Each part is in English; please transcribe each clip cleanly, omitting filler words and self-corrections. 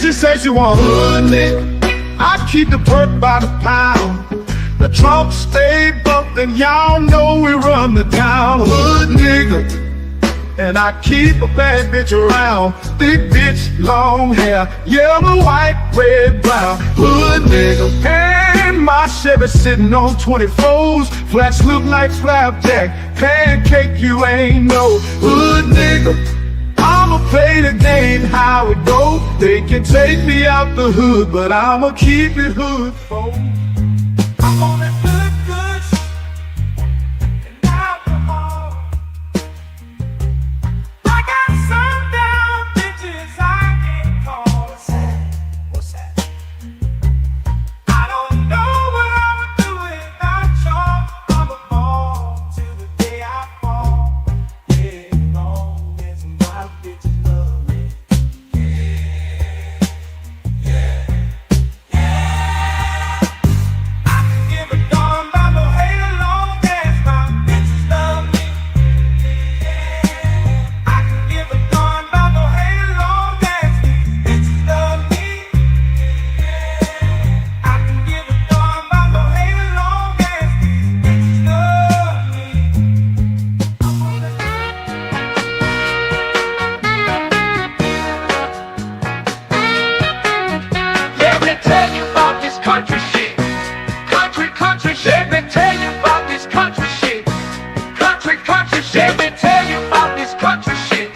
She says she want hood nigga. I keep the perk by the pound. The trunk stay bumped and y'all know we run the town. Hood nigga. And I keep a bad bitch around. Thick bitch, long hair, yellow, white, red, brown. Hood nigga. And my Chevy sitting on 24s. Flats look like flapjack. Pancake, you ain't no hood nigga. I'ma play the game how it go. They can take me out the hood, but I'ma keep it hood, folks. I'm on that good and alcohol. I got some down bitches I can't call. What's that? I don't know what I'ma do without y'all. I'ma fall till the day I fall. Yeah, long as my bitches love me. I can give a darn about no hate as long as my bitches love me. I can give a darn about no hate as long as these bitches love me. I can give a darn about no hate as long as these bitches love me. Let me tell you about this country shit. Country shit. Let me tell you about this country shit. Country shit. Let me tell you about this country shit.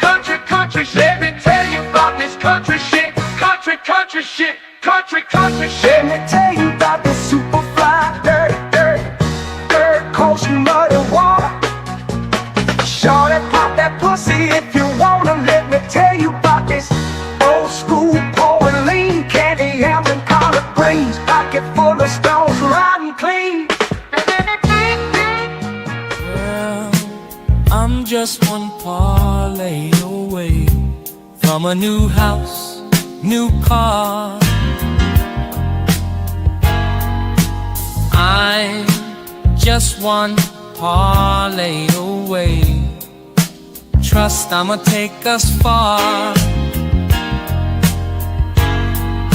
Country shit. Let me tell you about this country shit. Country shit. Country shit. Let me tell you about this super fly dirt coast mud and water. Shorty, pop that pussy if you wanna. Let me tell you about this old school pouring lean, candy yams and collard greens, pocket full of stones, riding clean. Well, I'm just one parlay away from a new house, new car. I'm just one parlay away. Trust I'ma take us far.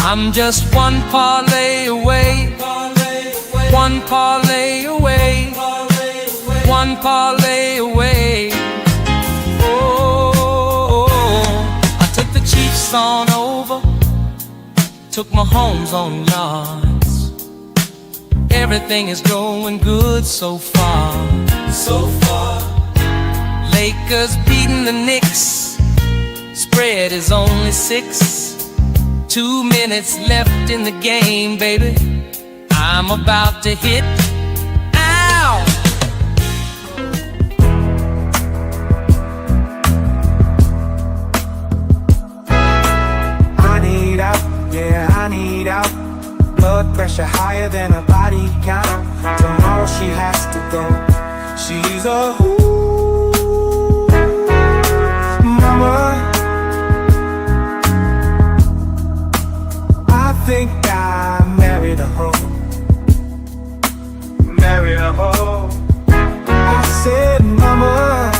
I'm just one parlay away. One parlay away. One parlay away. Oh, I took the Chiefs on over. Took my homes on yards. Everything is going good so far. So far. Lakers beating the Knicks. Spread is only 6. 2 minutes left in the game, baby. I'm about to hit. Ow! I need out, yeah, I need out. Blood pressure higher than a body count. Tomorrow she has to go. She's a mama. I think I married a hoe. Married a hoe. I said, mama,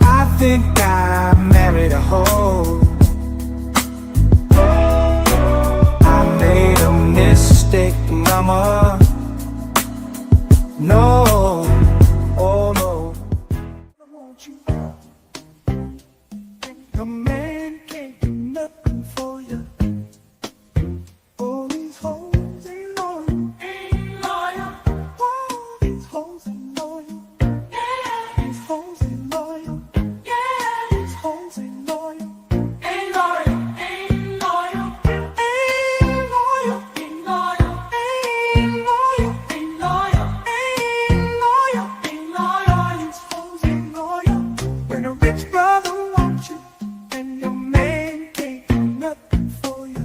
I think I married a hoe. I made a mistake, mama. No, oh no. I want you. A man can't do nothing for you. All these hoes ain't loyal. Ain't loyal. All these hoes ain't loyal. Yeah. These hoes ain't loyal. Yeah. These hoes ain't loyal. Ain't loyal. Ain't loyal. Ain't loyal. Ain't loyal. Ain't loyal. Ain't loyal. Ain't loyal. Ain't loyal. These hoes ain't loyal. When a rich brother wants you and your man can't do nothing for you.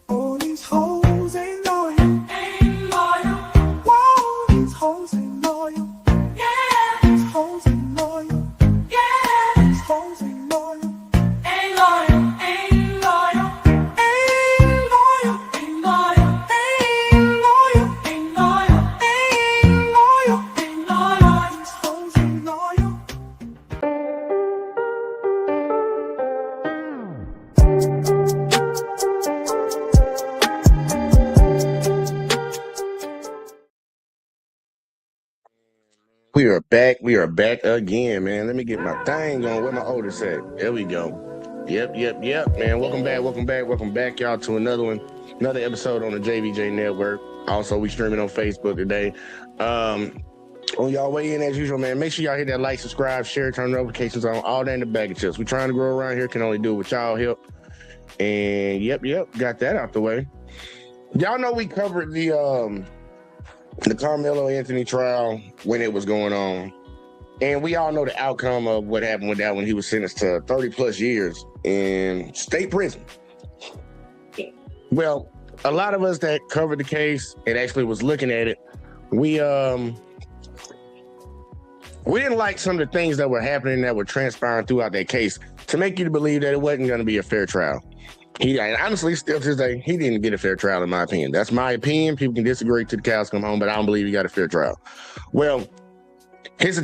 All these hoes ain't loyal. Ain't loyal. Whoa, these hoes ain't loyal. Yeah. These hoes ain't loyal. Yeah. These hoes ain't loyal. Ain't loyal. Ain't loyal. Ain't loyal. Ain't loyal. Ain't loyal. Ain't loyal. Ain't loyal. Ain't loyal. These hoes ain't loyal. We are back. We are back again, man. Let me get my thing on. Where my oldest at? There we go. Yep, man. Welcome back, y'all, to another episode on the JVJ Network. Also, we streaming on Facebook today. On y'all way in as usual, man. Make sure y'all hit that like, subscribe, share, turn notifications on, all that in the bag of chips. We're trying to grow around here. Can only do it with y'all help. And yep, got that out the way. Y'all know we covered the Carmelo Anthony trial when it was going on. And we all know the outcome of what happened with that when he was sentenced to 30 plus years in state prison. Well, a lot of us that covered the case and actually was looking at it, we didn't like some of the things that were happening that were transpiring throughout that case to make you believe that it wasn't going to be a fair trial. And honestly, still to this day, he didn't get a fair trial, in my opinion. That's my opinion. People can disagree till the cows come home, but I don't believe he got a fair trial. Well, his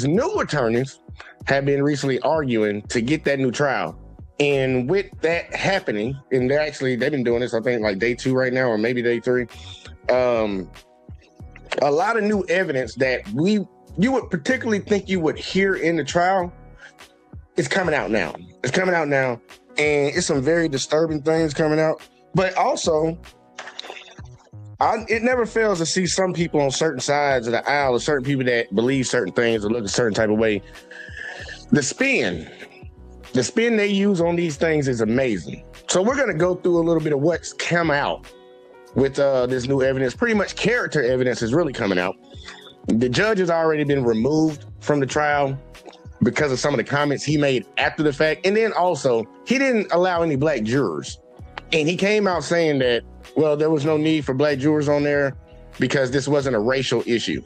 new attorneys, have been recently arguing to get that new trial. And with that happening, and they've been doing this, I think, like day 2 right now, or maybe day 3. A lot of new evidence that you would particularly think you would hear in the trial is coming out now. And it's some very disturbing things coming out. But also, it never fails to see some people on certain sides of the aisle, or certain people that believe certain things or look a certain type of way. The spin they use on these things is amazing. So we're going to go through a little bit of what's come out with this new evidence. Pretty much character evidence is really coming out. The judge has already been removed from the trial because of some of the comments he made after the fact. And then also, he didn't allow any black jurors. And he came out saying that, well, there was no need for black jurors on there because this wasn't a racial issue.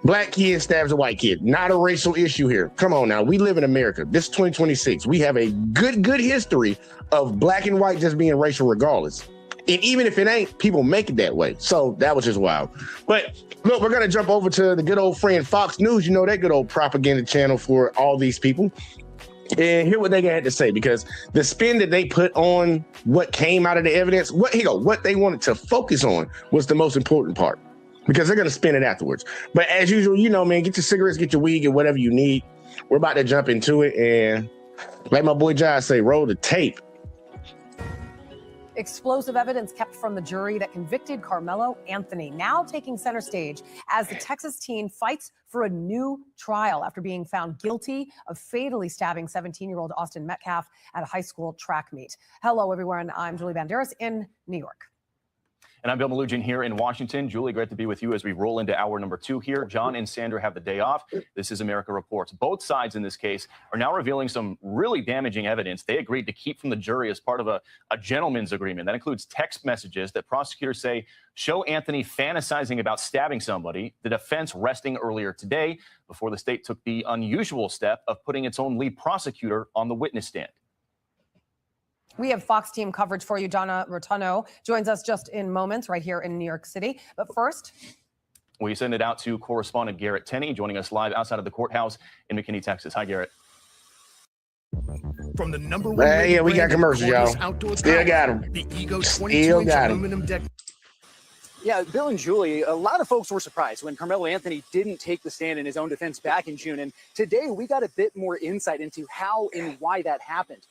Black kid stabs a white kid. Not a racial issue here. Come on now. We live in America. This is 2026. We have a good history of black and white just being racial regardless. And even if it ain't, people make it that way. So that was just wild. But look, we're going to jump over to the good old friend Fox News. You know, that good old propaganda channel for all these people. And hear what they had to say, because the spin that they put on what came out of the evidence, what they wanted to focus on was the most important part, because they're going to spin it afterwards. But as usual, you know, man, get your cigarettes, get your weed, get whatever you need. We're about to jump into it. And like my boy Jai say, roll the tape. Explosive evidence kept from the jury that convicted Carmelo Anthony, now taking center stage as the Texas teen fights for a new trial after being found guilty of fatally stabbing 17-year-old Austin Metcalf at a high school track meet. Hello, everyone. I'm Julie Banderas in New York. And I'm Bill Malugin here in Washington. Julie, great to be with you as we roll into hour number 2 here. John and Sandra have the day off. This is America Reports. Both sides in this case are now revealing some really damaging evidence they agreed to keep from the jury as part of a gentleman's agreement. That includes text messages that prosecutors say show Anthony fantasizing about stabbing somebody, the defense resting earlier today before the state took the unusual step of putting its own lead prosecutor on the witness stand. We have Fox team coverage for you. Donna Rotuno joins us just in moments right here in New York City. But first, we send it out to correspondent Garrett Tenney, joining us live outside of the courthouse in McKinney, Texas. Hi, Garrett. From the number one yeah, we got commercials, y'all. Still got them. The Ego Still got aluminum deck. Yeah, Bill and Julie, a lot of folks were surprised when Carmelo Anthony didn't take the stand in his own defense back in June. And today we got a bit more insight into how and why that happened.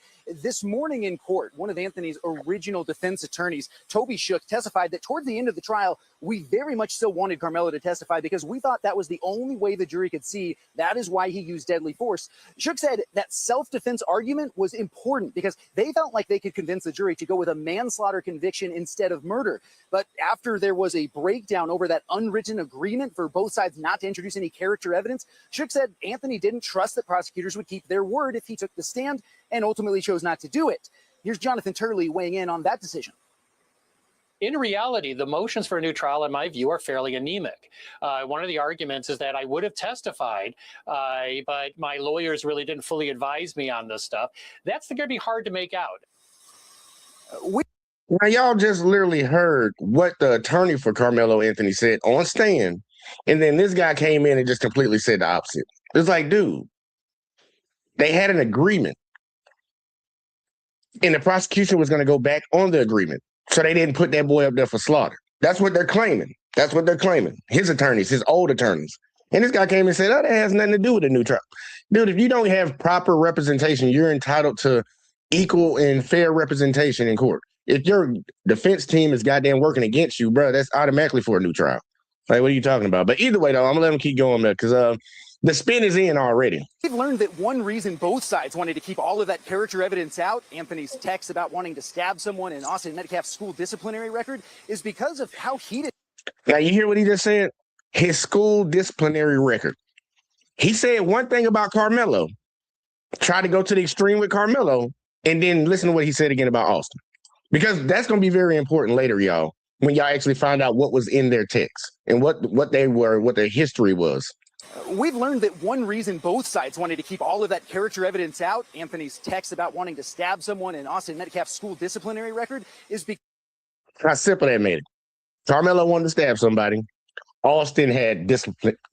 This morning in court, one of Anthony's original defense attorneys, Toby Shook, testified that toward the end of the trial, we very much still wanted Carmelo to testify because we thought that was the only way the jury could see that is why he used deadly force. Shook said that self-defense argument was important because they felt like they could convince the jury to go with a manslaughter conviction instead of murder. But after there was a breakdown over that unwritten agreement for both sides not to introduce any character evidence, Shook said Anthony didn't trust that prosecutors would keep their word if he took the stand and ultimately chose not to do it. Here's Jonathan Turley weighing in on that decision. In reality, the motions for a new trial, in my view, are fairly anemic. One of the arguments is that I would have testified, but my lawyers really didn't fully advise me on this stuff. That's going to be hard to make out. Now, y'all just literally heard what the attorney for Carmelo Anthony said on stand, and then this guy came in and just completely said the opposite. It's like, dude, they had an agreement, and the prosecution was going to go back on the agreement. So they didn't put that boy up there for slaughter. That's what they're claiming. His attorneys, his old attorneys. And this guy came and said, oh, that has nothing to do with a new trial. Dude, if you don't have proper representation, you're entitled to equal and fair representation in court. If your defense team is goddamn working against you, bro, that's automatically for a new trial. Like, what are you talking about? But either way, though, I'm going to let him keep going, man, because the spin is in already. We've learned that one reason both sides wanted to keep all of that character evidence out, Anthony's text about wanting to stab someone and Austin Metcalf's school disciplinary record, is because of how heated. Now, you hear what he just said? His school disciplinary record. He said one thing about Carmelo, tried to go to the extreme with Carmelo, and then listen to what he said again about Austin. Because that's going to be very important later, y'all, when y'all actually find out what was in their text and what they were, what their history was. We've learned that one reason both sides wanted to keep all of that character evidence out, Anthony's text about wanting to stab someone and Austin Metcalf's school disciplinary record, is because how simple that made it. Carmelo wanted to stab somebody. Austin had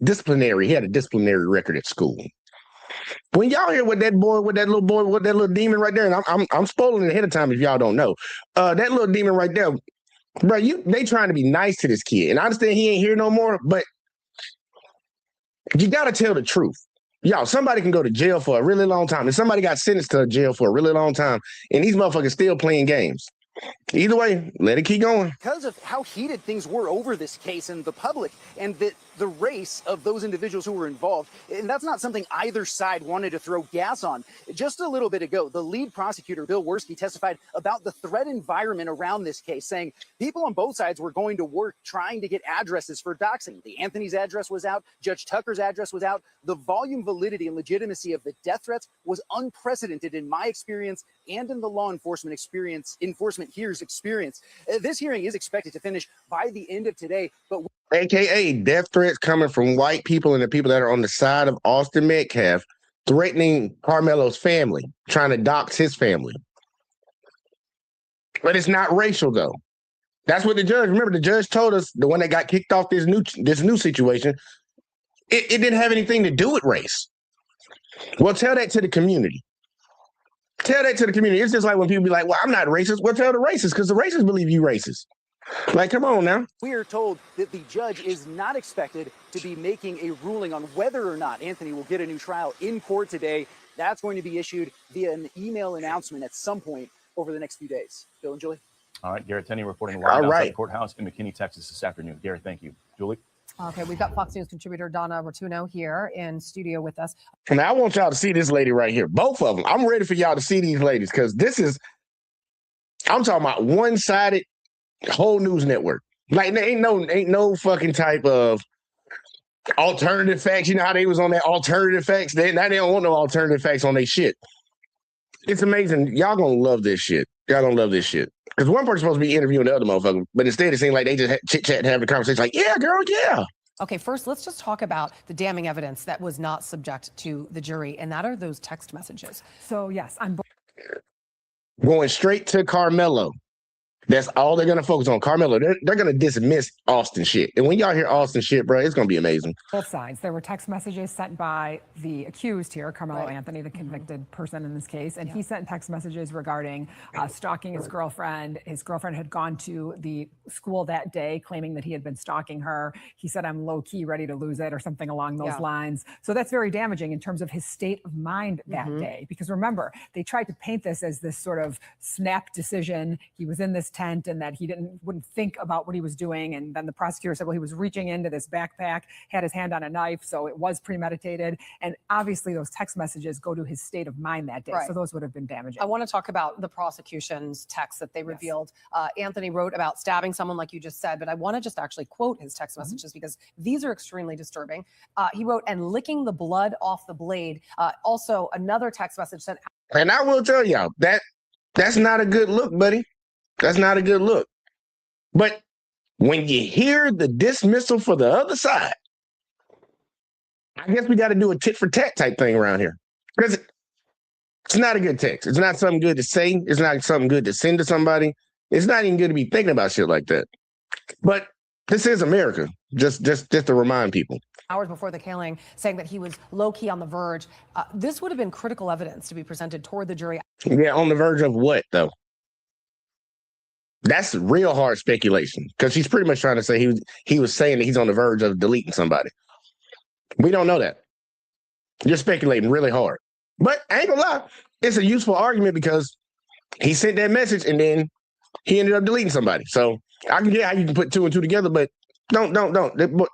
disciplinary. He had a disciplinary record at school. When y'all hear what that little demon right there, and I'm spoiling it ahead of time if y'all don't know. That little demon right there, bro, they trying to be nice to this kid. And I understand he ain't here no more, but you got to tell the truth. Y'all, somebody can go to jail for a really long time. And somebody got sentenced to jail for a really long time. And these motherfuckers still playing games. Either way, let it keep going. Because of how heated things were over this case and the public and the race of those individuals who were involved, and that's not something either side wanted to throw gas on. Just a little bit ago, the lead prosecutor, Bill Worski, testified about the threat environment around this case, saying people on both sides were going to work trying to get addresses for doxing. The Anthony's address was out. Judge Tucker's address was out. The volume, validity, and legitimacy of the death threats was unprecedented in my experience and in the law enforcement here's experience. This hearing is expected to finish by the end of today, but AKA death threats coming from white people and the people that are on the side of Austin Metcalf, threatening Carmelo's family, trying to dox his family. But it's not racial, though. That's what the judge, remember, the judge told us, the one that got kicked off this new situation, it didn't have anything to do with race. Well, tell that to the community. Tell that to the community. It's just like when people be like, well, I'm not racist. Well, tell the racists, because the racists believe you racist. Like, come on now. We are told that the judge is not expected to be making a ruling on whether or not Anthony will get a new trial in court today. That's going to be issued via an email announcement at some point over the next few days. Bill and Julie. All right, Garrett Tenney reporting live outside the courthouse in McKinney, Texas this afternoon. Garrett, thank you. Julie? Okay, we've got Fox News contributor Donna Rotuno here in studio with us. Now, I want y'all to see this lady right here. Both of them. I'm ready for y'all to see these ladies because I'm talking about one-sided whole news network. Like, there ain't no fucking type of alternative facts. You know how they was on that alternative facts? They don't want no alternative facts on their shit. It's amazing. Y'all gonna love this shit. Y'all gonna love this shit. Because one person's supposed to be interviewing the other motherfucker, but instead it seemed like they just chit-chat and have a conversation like, yeah, girl, yeah. Okay, first, let's just talk about the damning evidence that was not subject to the jury, and that are those text messages. So, yes, I'm going straight to Carmelo. That's all they're going to focus on. Carmelo, they're going to dismiss Austin shit. And when y'all hear Austin shit, bro, it's going to be amazing. Both sides. There were text messages sent by the accused here, Carmelo Anthony, the convicted person in this case. And he sent text messages regarding stalking his girlfriend. His girlfriend had gone to the school that day claiming that he had been stalking her. He said, I'm low key ready to lose it or something along those lines. So that's very damaging in terms of his state of mind that day. Because remember, they tried to paint this as this sort of snap decision. He was in this tent and that he wouldn't think about what he was doing. And then the prosecutor said, well, he was reaching into this backpack, had his hand on a knife, so it was premeditated. And obviously those text messages go to his state of mind that day. So those would have been damaging. I want to talk about the prosecution's text that they revealed. Anthony wrote about stabbing someone, like you just said, but I want to just actually quote his text messages because these are extremely disturbing. He wrote, and licking the blood off the blade. Also, another text message sent. And I will tell y'all, that's not a good look, buddy. That's not a good look. But when you hear the dismissal for the other side, I guess we got to do a tit for tat type thing around here. Because it's not a good text. It's not something good to say. It's not something good to send to somebody. It's not even good to be thinking about shit like that. But this is America, just to remind people. Hours before the killing, saying that he was low-key on the verge. This would have been critical evidence to be presented toward the jury. Yeah, on the verge of what, though? That's real hard speculation because he's pretty much trying to say he was saying that he's on the verge of deleting somebody. We don't know that. You're speculating really hard. But I ain't gonna lie, it's a useful argument because he sent that message and then he ended up deleting somebody. So I can get how you can put two and two together, but don't.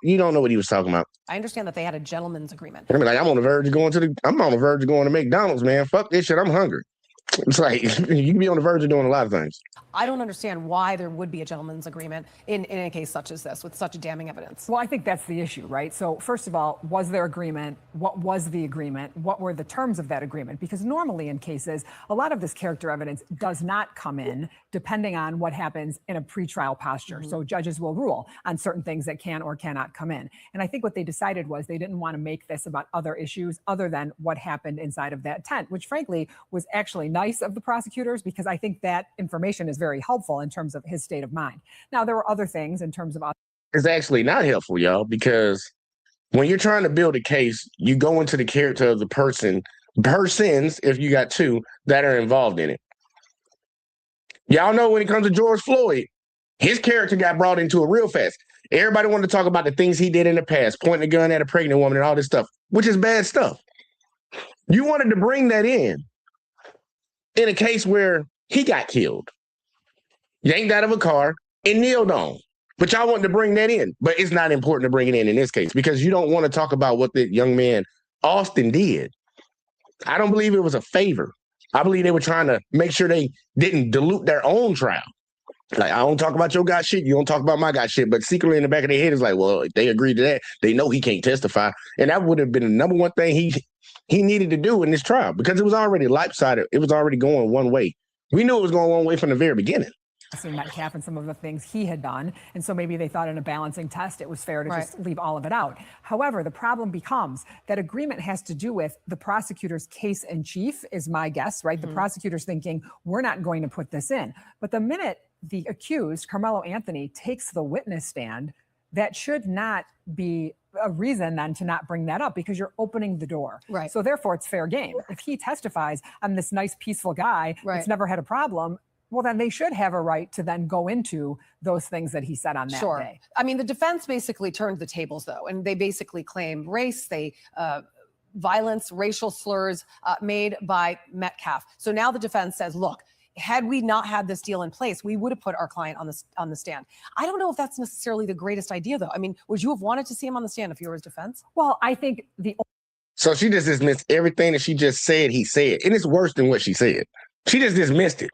You don't know what he was talking about. I understand that they had a gentleman's agreement. I mean, like, I'm on the verge of going to McDonald's, man. Fuck this shit. I'm hungry. It's like you can be on the verge of doing a lot of things. I don't understand why there would be a gentleman's agreement in a case such as this with such damning evidence. Well, I think that's the issue, right? So first of all, was there agreement? What was the agreement? What were the terms of that agreement? Because normally in cases, a lot of this character evidence does not come in depending on what happens in a pretrial posture. So judges will rule on certain things that can or cannot come in. And I think what they decided was they didn't want to make this about other issues other than what happened inside of that tent, which frankly was actually nice of the prosecutors because I think that information is very helpful in terms of his state of mind. Now, there were other things in terms of... It's actually not helpful, y'all, because when you're trying to build a case, you go into the character of the persons, if you got two, that are involved in it. Y'all know when it comes to George Floyd, his character got brought into it real fast. Everybody wanted to talk about the things he did in the past, pointing a gun at a pregnant woman and all this stuff, which is bad stuff. You wanted to bring that in a case where he got killed, yanked out of a car, and kneeled on. But y'all wanted to bring that in. But it's not important to bring it in this case because you don't want to talk about what the young man, Austin, did. I don't believe it was a favor. I believe they were trying to make sure they didn't dilute their own trial. Like, I don't talk about your guy shit, you don't talk about my guy shit. But secretly in the back of their head is like, well, if they agreed to that, they know he can't testify. And that would have been the number one thing he needed to do in this trial because it was already lopsided. It was already going one way. We knew it was going one way from the very beginning. Metcalf and some of the things he had done. And so maybe they thought in a balancing test, it was fair to just leave all of it out. However, the problem becomes that agreement has to do with the prosecutor's case in chief is my guess, right? The prosecutor's thinking, we're not going to put this in. But the minute the accused, Carmelo Anthony, takes the witness stand, that should not be a reason then to not bring that up because you're opening the door. Right. So therefore it's fair game. If he testifies, I'm this nice, peaceful guy that's never had a problem, well, then they should have a right to then go into those things that he said on that day. I mean, the defense basically turned the tables, though, and they basically claimed race, violence, racial slurs made by Metcalf. So now the defense says, look, had we not had this deal in place, we would have put our client on the stand. I don't know if that's necessarily the greatest idea, though. I mean, would you have wanted to see him on the stand if you were his defense? Well, I think So she just dismissed everything that she just said he said. And it's worse than what she said. She just dismissed it.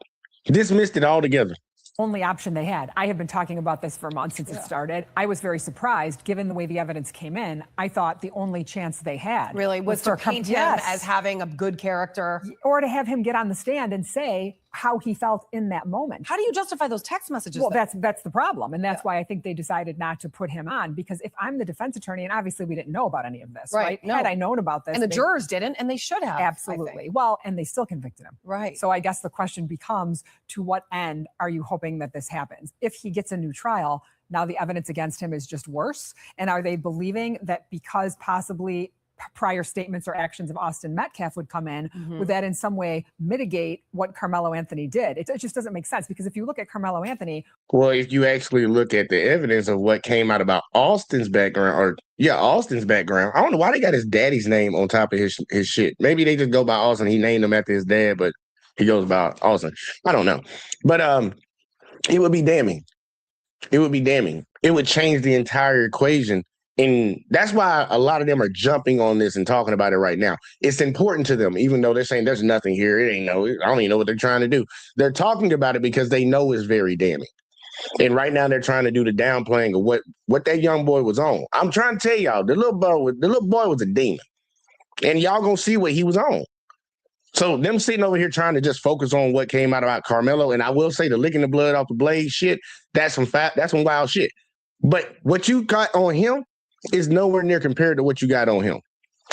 Dismissed it altogether. Only option they had. I have been talking about this for months since it started. I was very surprised given the way the evidence came in. I thought the only chance they had really was to paint him as having a good character or to have him get on the stand and say how he felt in that moment. How do you justify those text messages? Well, that's the problem. And that's why I think they decided not to put him on, because if I'm the defense attorney, and obviously we didn't know about any of this, right? No. Had I known about this. And the jurors didn't, and they should have. Absolutely. Well, and they still convicted him. Right. So I guess the question becomes, to what end are you hoping that this happens? If he gets a new trial, now the evidence against him is just worse. And are they believing that because possibly prior statements or actions of Austin Metcalf would come in, would that in some way mitigate what Carmelo Anthony did? It just doesn't make sense, because if you look at Carmelo Anthony. Well, if you actually look at the evidence of what came out about Austin's background, Austin's background, I don't know why they got his daddy's name on top of his shit. Maybe they just go by Austin. He named him after his dad, but he goes by Austin. I don't know. But it would be damning. It would be damning. It would change the entire equation. And that's why a lot of them are jumping on this and talking about it right now. It's important to them, even though they're saying there's nothing here. I don't even know what they're trying to do. They're talking about it because they know it's very damning. And right now they're trying to do the downplaying of what that young boy was on. I'm trying to tell y'all, the little boy was a demon. And y'all gonna see what he was on. So them sitting over here trying to just focus on what came out about Carmelo, and I will say the licking the blood off the blade shit, that's some wild shit. But what you got on him is nowhere near compared to what you got on him.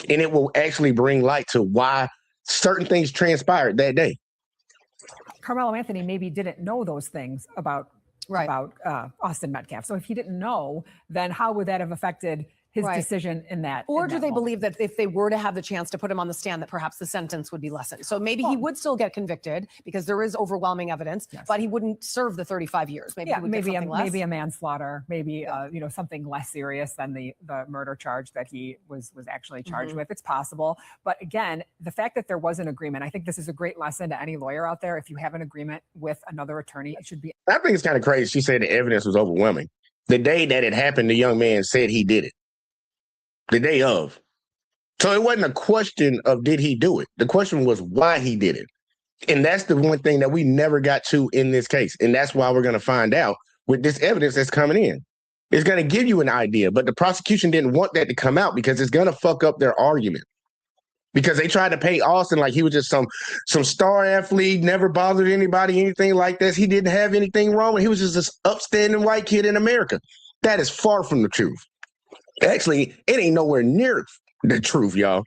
And it will actually bring light to why certain things transpired that day. Carmelo Anthony maybe didn't know those things about Austin Metcalf. So if he didn't know, then how would that have affected his Right. decision in that. Or in do that they moment. believe that if they were to have the chance to put him on the stand, that perhaps the sentence would be lessened? So maybe he would still get convicted because there is overwhelming evidence, but he wouldn't serve the 35 years. Maybe he would get something less. Maybe a manslaughter, maybe something less serious than the murder charge that he was actually charged with. It's possible, but again, the fact that there was an agreement, I think this is a great lesson to any lawyer out there. If you have an agreement with another attorney, it should be. I think it's kind of crazy. She said the evidence was overwhelming. The day that it happened, the young man said he did it. The day of. So it wasn't a question of did he do it. The question was why he did it. And that's the one thing that we never got to in this case. And that's why we're going to find out with this evidence that's coming in. It's going to give you an idea, but the prosecution didn't want that to come out because it's going to fuck up their argument. Because they tried to paint Austin like he was just some star athlete, never bothered anybody, anything like this. He didn't have anything wrong. He was just this upstanding white kid in America. That is far from the truth. Actually, it ain't nowhere near the truth, y'all.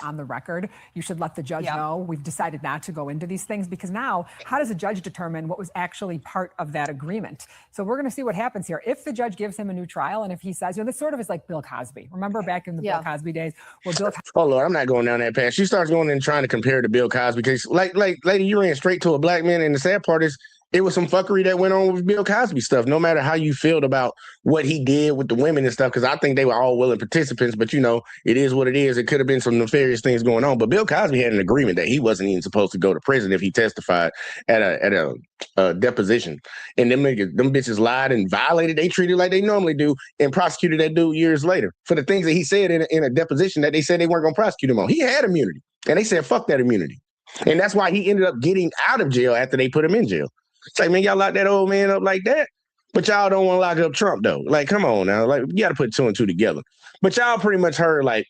On the record, you should let the judge know. We've decided not to go into these things because now, how does a judge determine what was actually part of that agreement? So we're going to see what happens here. If the judge gives him a new trial, and if he says, this sort of is like Bill Cosby. Remember back in the Bill Cosby days, where Bill. Oh Lord, I'm not going down that path. She starts going and trying to compare to Bill Cosby because, like, lady, you ran straight to a black man, and the sad part is, it was some fuckery that went on with Bill Cosby stuff, no matter how you felt about what he did with the women and stuff, because I think they were all willing participants, but it is what it is. It could have been some nefarious things going on, but Bill Cosby had an agreement that he wasn't even supposed to go to prison if he testified at a deposition. And them bitches lied and violated. They treated like they normally do and prosecuted that dude years later for the things that he said in a deposition that they said they weren't going to prosecute him on. He had immunity, and they said, fuck that immunity. And that's why he ended up getting out of jail after they put him in jail. It's like, man, y'all lock that old man up like that, but y'all don't want to lock up Trump, though. Like, come on now. Like, you got to put two and two together. But y'all pretty much heard, like,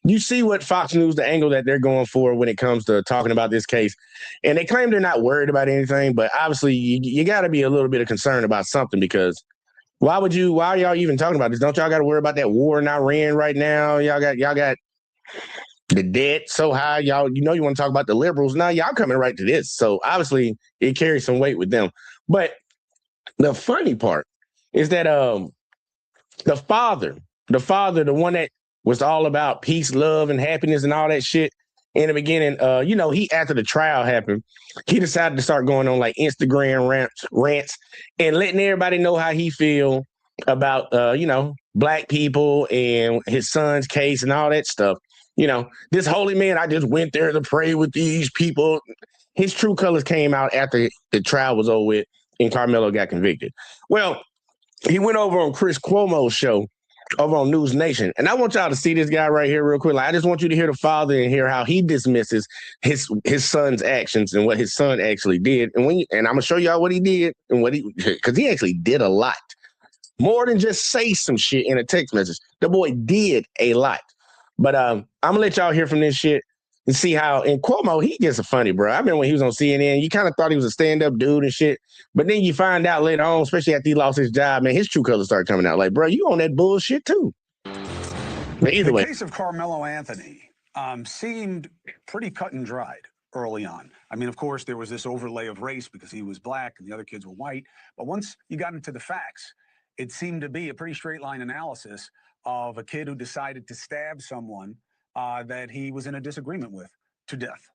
you see what Fox News, the angle that they're going for when it comes to talking about this case. And they claim they're not worried about anything, but obviously you got to be a little bit of concern about something because why are y'all even talking about this? Don't y'all got to worry about that war in Iran right now? Y'all got the debt so high, y'all, you want to talk about the liberals. Now y'all coming right to this. So obviously it carries some weight with them. But the funny part is that the father, the one that was all about peace, love, and happiness and all that shit in the beginning, he, after the trial happened, he decided to start going on like Instagram rants and letting everybody know how he feel about, black people and his son's case and all that stuff. This holy man, I just went there to pray with these people. His true colors came out after the trial was over with and Carmelo got convicted. Well, he went over on Chris Cuomo's show over on News Nation. And I want y'all to see this guy right here real quick. Like, I just want you to hear the father and hear how he dismisses his son's actions and what his son actually did. And I'm going to show y'all what he did and because he actually did a lot. More than just say some shit in a text message. The boy did a lot. But I'm going to let y'all hear from this shit and see how, and Cuomo, he gets a funny, bro. I remember when he was on CNN, you kind of thought he was a stand-up dude and shit. But then you find out later on, especially after he lost his job, man, his true colors started coming out. Like, bro, you on that bullshit too. But either way. The case of Carmelo Anthony seemed pretty cut and dried early on. I mean, of course, there was this overlay of race because he was black and the other kids were white. But once you got into the facts, it seemed to be a pretty straight line analysis of a kid who decided to stab someone that he was in a disagreement with to death.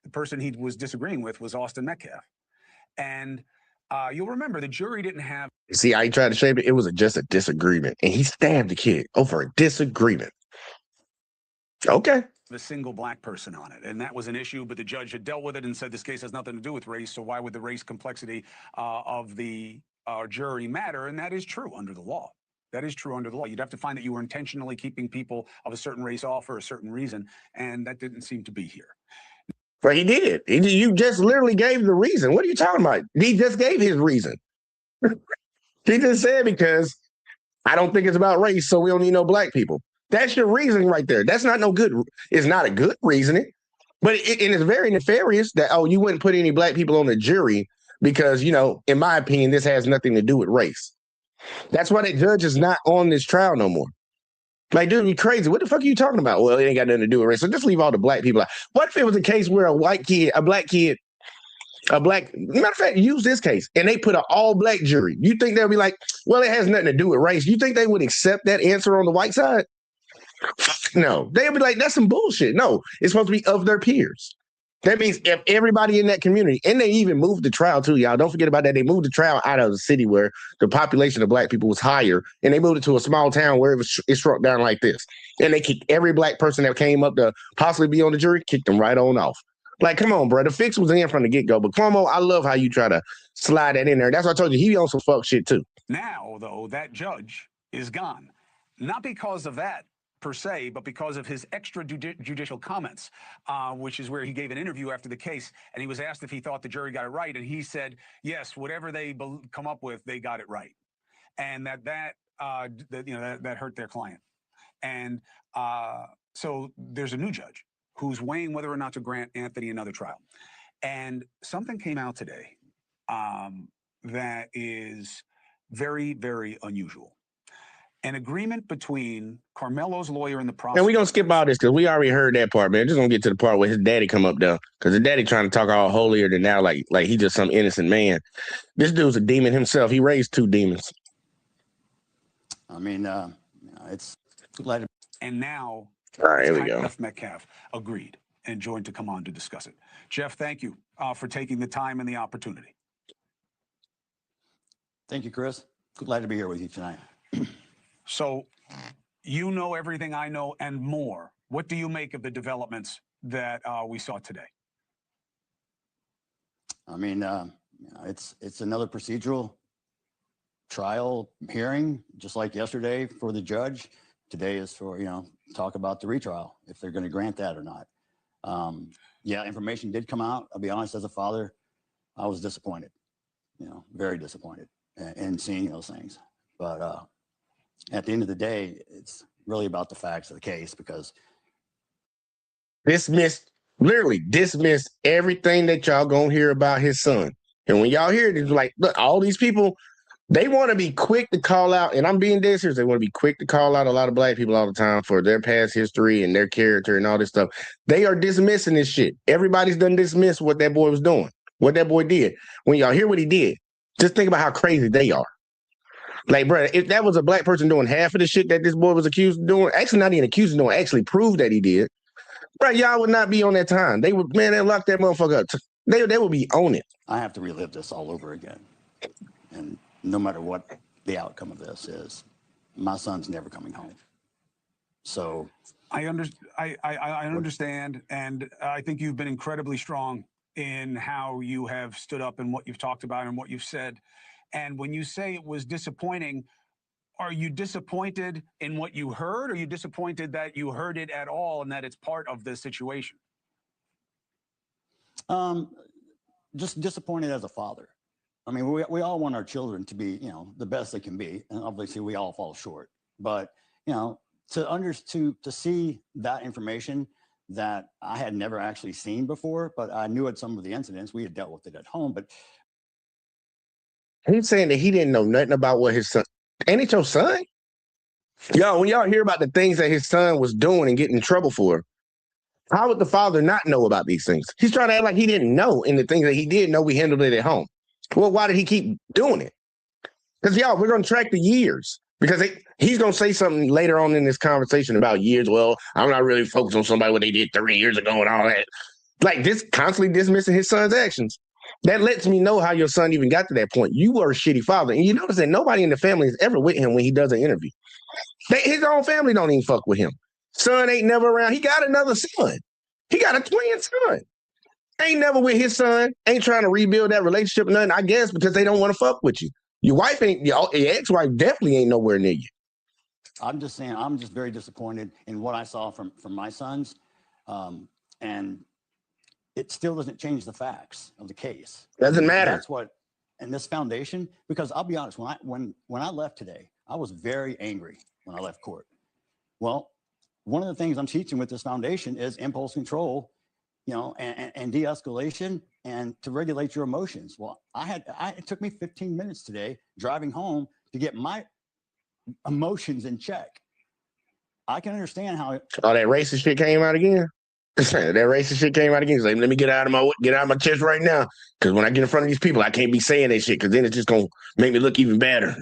The person he was disagreeing with was Austin Metcalf. And you'll remember the jury didn't have... See how he tried to shape it? It was just a disagreement. And he stabbed the kid over a disagreement. Okay. A single black person on it. And that was an issue, but the judge had dealt with it and said this case has nothing to do with race, so why would the race complexity of the jury matter? And that is true under the law. That is true under the law. You'd have to find that you were intentionally keeping people of a certain race off for a certain reason, and that didn't seem to be here. But he did. You just literally gave the reason. What are you talking about? He just gave his reason. He just said, because I don't think it's about race, so we don't need no black people. That's your reason right there. That's not no good. It's not a good reasoning, but it's very nefarious that, you wouldn't put any black people on the jury because, in my opinion, this has nothing to do with race. That's why that judge is not on this trial no more. Like, dude, you crazy. What the fuck are you talking about? Well, it ain't got nothing to do with race. So just leave all the black people out. What if it was a case where a black kid matter of fact, use this case, and they put an all-black jury. You think they'll be like, well, it has nothing to do with race. You think they would accept that answer on the white side? No. They'll be like, that's some bullshit. No, it's supposed to be of their peers. That means if everybody in that community, and they even moved the trial too, y'all. Don't forget about that. They moved the trial out of the city where the population of black people was higher, and they moved it to a small town where it shrunk down like this. And they kicked every black person that came up to possibly be on the jury, kicked them right on off. Like, come on, bro. The fix was in from the get-go. But Cuomo, I love how you try to slide that in there. That's why I told you he on some fuck shit too. Now, though, that judge is gone. Not because of that per se, but because of his extrajudicial comments, which is where he gave an interview after the case, and he was asked if he thought the jury got it right, and he said, yes, whatever they come up with, they got it right. And that hurt their client. And so there's a new judge who's weighing whether or not to grant Anthony another trial. And something came out today that is very, very unusual. An agreement between Carmelo's lawyer and the prosecutor. And we're going to skip all this because we already heard that part, man. Just going to get to the part where his daddy come up there. Because his daddy trying to talk all holier than now like he just some innocent man. This dude's a demon himself. He raised 2 demons. I mean, it's glad. And now, all right, here we go. Jeff Metcalf agreed and joined to come on to discuss it. Jeff, thank you for taking the time and the opportunity. Thank you, Chris. Glad to be here with you tonight. So, you know everything I know and more. What do you make of the developments that we saw today? I mean, it's another procedural trial hearing, just like yesterday for the judge. Today is for, talk about the retrial, if they're going to grant that or not. Yeah, information did come out. I'll be honest, as a father, I was disappointed, very disappointed in seeing those things. But at the end of the day, it's really about the facts of the case, because literally dismissed everything that y'all gonna hear about his son. And when y'all hear it, it's like, look, all these people, they want to be quick to call out, and I'm being dead serious, they want to be quick to call out a lot of black people all the time for their past history and their character and all this stuff. They are dismissing this shit. Everybody's done dismiss what that boy was doing, what that boy did. When y'all hear what he did, just think about how crazy they are. Like, bro, if that was a black person doing half of the shit that this boy was accused of doing, actually not even accused of doing, actually proved that he did, bro, y'all would not be on that time. They would, man, they lock that motherfucker up. They would be on it. I have to relive this all over again. And no matter what the outcome of this is, my son's never coming home. So I understand, and I think you've been incredibly strong in how you have stood up and what you've talked about and what you've said. And when you say it was disappointing, are you disappointed in what you heard, or are you disappointed that you heard it at all and that it's part of the situation? Just disappointed as a father. I mean, we all want our children to be, the best they can be, and obviously we all fall short. But to see that information that I had never actually seen before, but I knew at some of the incidents we had dealt with it at home. But he's saying that he didn't know nothing about what his son. Ain't it your son? Yo, when y'all hear about the things that his son was doing and getting in trouble for, how would the father not know about these things? He's trying to act like he didn't know, and the things that he did know, we handled it at home. Well, why did he keep doing it? Because, y'all, we're going to track the years. Because he's going to say something later on in this conversation about years. Well, I'm not really focused on somebody what they did 30 years ago and all that. Like, this constantly dismissing his son's actions. That lets me know how your son even got to that point. You were a shitty father. And you notice that nobody in the family is ever with him when he does an interview. His own family don't even fuck with him. Son ain't never around. He got another son. He got a twin son. Ain't never with his son. Ain't trying to rebuild that relationship or nothing, I guess, because they don't want to fuck with you. Your wife ain't, your ex-wife definitely ain't nowhere near you. I'm just saying, I'm just very disappointed in what I saw from my sons. And it still doesn't change the facts of the case. Doesn't matter. That's what, and this foundation, because I'll be honest, when I left today, I was very angry when I left court. Well, one of the things I'm teaching with this foundation is impulse control, and de-escalation, and to regulate your emotions. Well, it took me 15 minutes today driving home to get my emotions in check. I can understand how all that racist shit came out again. That racist shit came out again. He's like, let me get out of my chest right now. Because when I get in front of these people, I can't be saying that shit because then it's just going to make me look even better.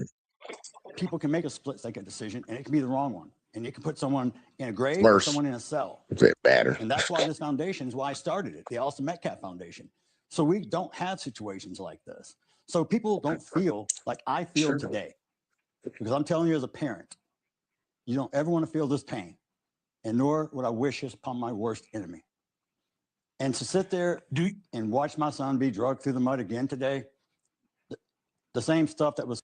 People can make a split-second decision, and it can be the wrong one. And it can put someone in a grave Worse. or someone in a cell. It's that better. And that's why this foundation is why I started it, the Austin Metcalf Foundation. So we don't have situations like this. So people don't feel like I feel today. Because I'm telling you as a parent, you don't ever want to feel this pain. And nor would I wish this upon my worst enemy. And to sit there and watch my son be dragged through the mud again today, the same stuff that was.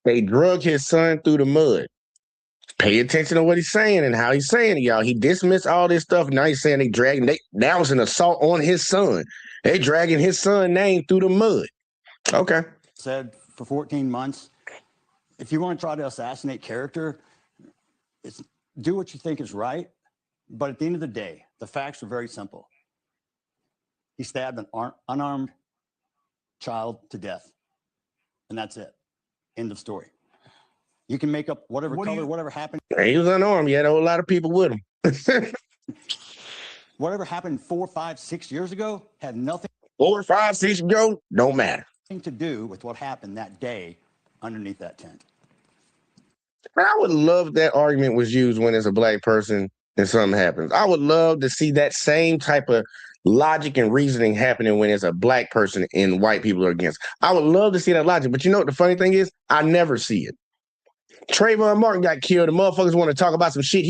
They drug his son through the mud. Pay attention to what he's saying and how he's saying it, y'all. He dismissed all this stuff. Now he's saying now it's an assault on his son. They dragging his son's name through the mud. Okay. Said for 14 months, if you want to try to assassinate character, do what you think is right. But at the end of the day, the facts are very simple. He stabbed an unarmed child to death. And that's it. End of story. You can make up whatever whatever happened. He was unarmed. He had a whole lot of people with him. Whatever happened 4, 5, 6 years ago had nothing. 4, 5, 6 ago, don't matter. To do with what happened that day underneath that tent. Man, I would love that argument was used when it's a black person and something happens. I would love to see that same type of logic and reasoning happening when it's a black person and white people are against. I would love to see that logic, but you know what the funny thing is? I never see it. Trayvon Martin got killed. The motherfuckers want to talk about some shit.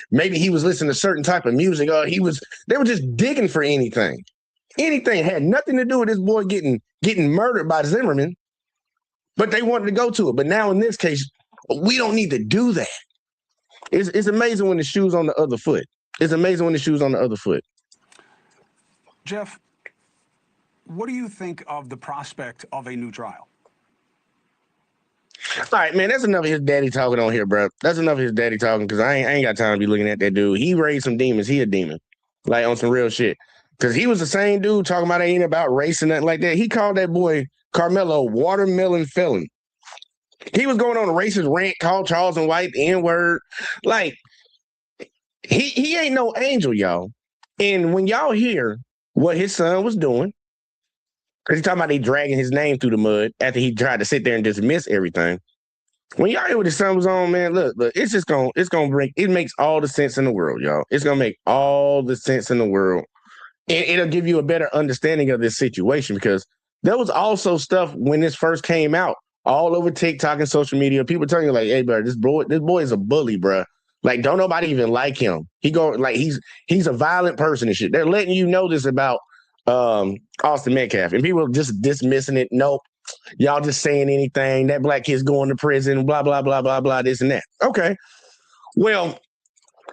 Maybe he was listening to certain type of music, or they were just digging for anything. Anything had nothing to do with this boy getting murdered by Zimmerman, but they wanted to go to it. But now in this case, we don't need to do that. It's amazing when the shoe's on the other foot. It's amazing when the shoe's on the other foot. Jeff, what do you think of the prospect of a new trial? All right, man, that's enough of his daddy talking on here, bro. That's enough of his daddy talking because I ain't got time to be looking at that dude. He raised some demons. He a demon, like on some real shit. Because he was the same dude talking about ain't about race and nothing like that. He called that boy Carmelo watermelon felon. He was going on a racist rant, called Charles and White the N-word. Like, he ain't no angel, y'all. And when y'all hear what his son was doing, because he's talking about they dragging his name through the mud after he tried to sit there and dismiss everything. When y'all hear what his son was on, man, look, it makes all the sense in the world, y'all. It's going to make all the sense in the world. And it'll give you a better understanding of this situation because there was also stuff when this first came out all over TikTok and social media. People telling you like, hey, bro, this boy is a bully, bro. Like, don't nobody even like him. He's a violent person and shit. They're letting you know this about Austin Metcalf. And people are just dismissing it. Nope. Y'all just saying anything. That black kid's going to prison, blah, blah, blah, blah, blah, this and that. Okay. Well,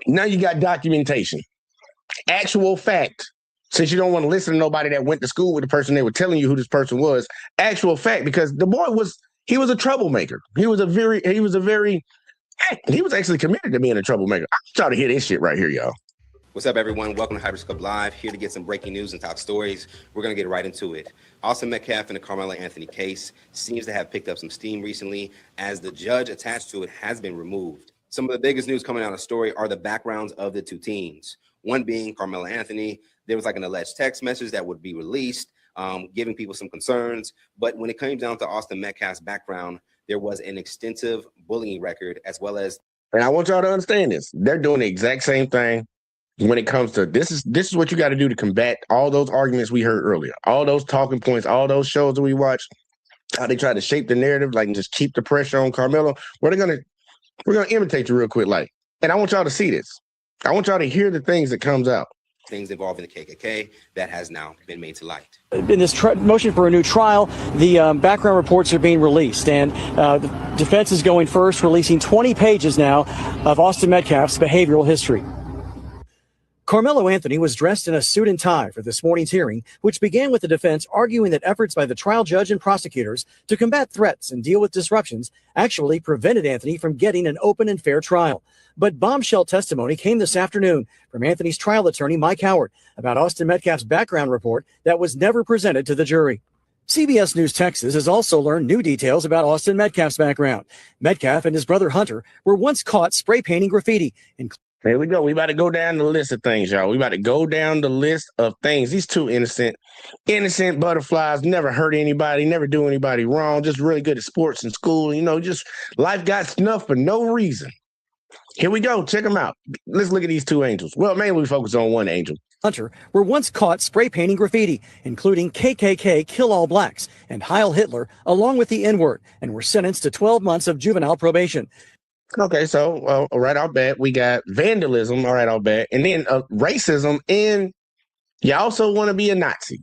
now you got documentation. Actual fact. Since you don't want to listen to nobody that went to school with the person, they were telling you who this person was. Actual fact, because the boy was a troublemaker. He was actually committed to being a troublemaker. I'm trying to hear this shit right here, y'all. What's up, everyone? Welcome to Hyperscope Live. Here to get some breaking news and top stories. We're going to get right into it. Austin Metcalf and the Carmelo Anthony case seems to have picked up some steam recently as the judge attached to it has been removed. Some of the biggest news coming out of the story are the backgrounds of the two teens. One being Carmelo Anthony. There was like an alleged text message that would be released, giving people some concerns. But when it came down to Austin Metcalf's background, there was an extensive bullying record as well as. And I want y'all to understand this. They're doing the exact same thing when it comes to this is what you got to do to combat all those arguments we heard earlier, all those talking points, all those shows that we watched, how they try to shape the narrative, like and just keep the pressure on Carmelo. We're gonna imitate you real quick, like, and I want y'all to see this. I want y'all to hear the things that comes out. Things involving the KKK that has now been made to light. In this motion for a new trial, the background reports are being released, and the defense is going first, releasing 20 pages now of Austin Metcalf's behavioral history. Carmelo Anthony was dressed in a suit and tie for this morning's hearing, which began with the defense arguing that efforts by the trial judge and prosecutors to combat threats and deal with disruptions actually prevented Anthony from getting an open and fair trial. But bombshell testimony came this afternoon from Anthony's trial attorney, Mike Howard, about Austin Metcalf's background report that was never presented to the jury. CBS News Texas has also learned new details about Austin Metcalf's background. Metcalf and his brother Hunter were once caught spray painting graffiti. Here we go. We about to go down the list of things, y'all. We about to go down the list of things. These two innocent butterflies, never hurt anybody, never do anybody wrong, just really good at sports and school. You know, just life got snuffed for no reason. Here we go. Check them out. Let's look at these two angels. Well, mainly we focus on one angel. Hunter were once caught spray painting graffiti, including KKK Kill All Blacks and Heil Hitler, along with the N-word, and were sentenced to 12 months of juvenile probation. Okay, so right off bat, we got vandalism, all right off bat, and then racism, and you also want to be a Nazi.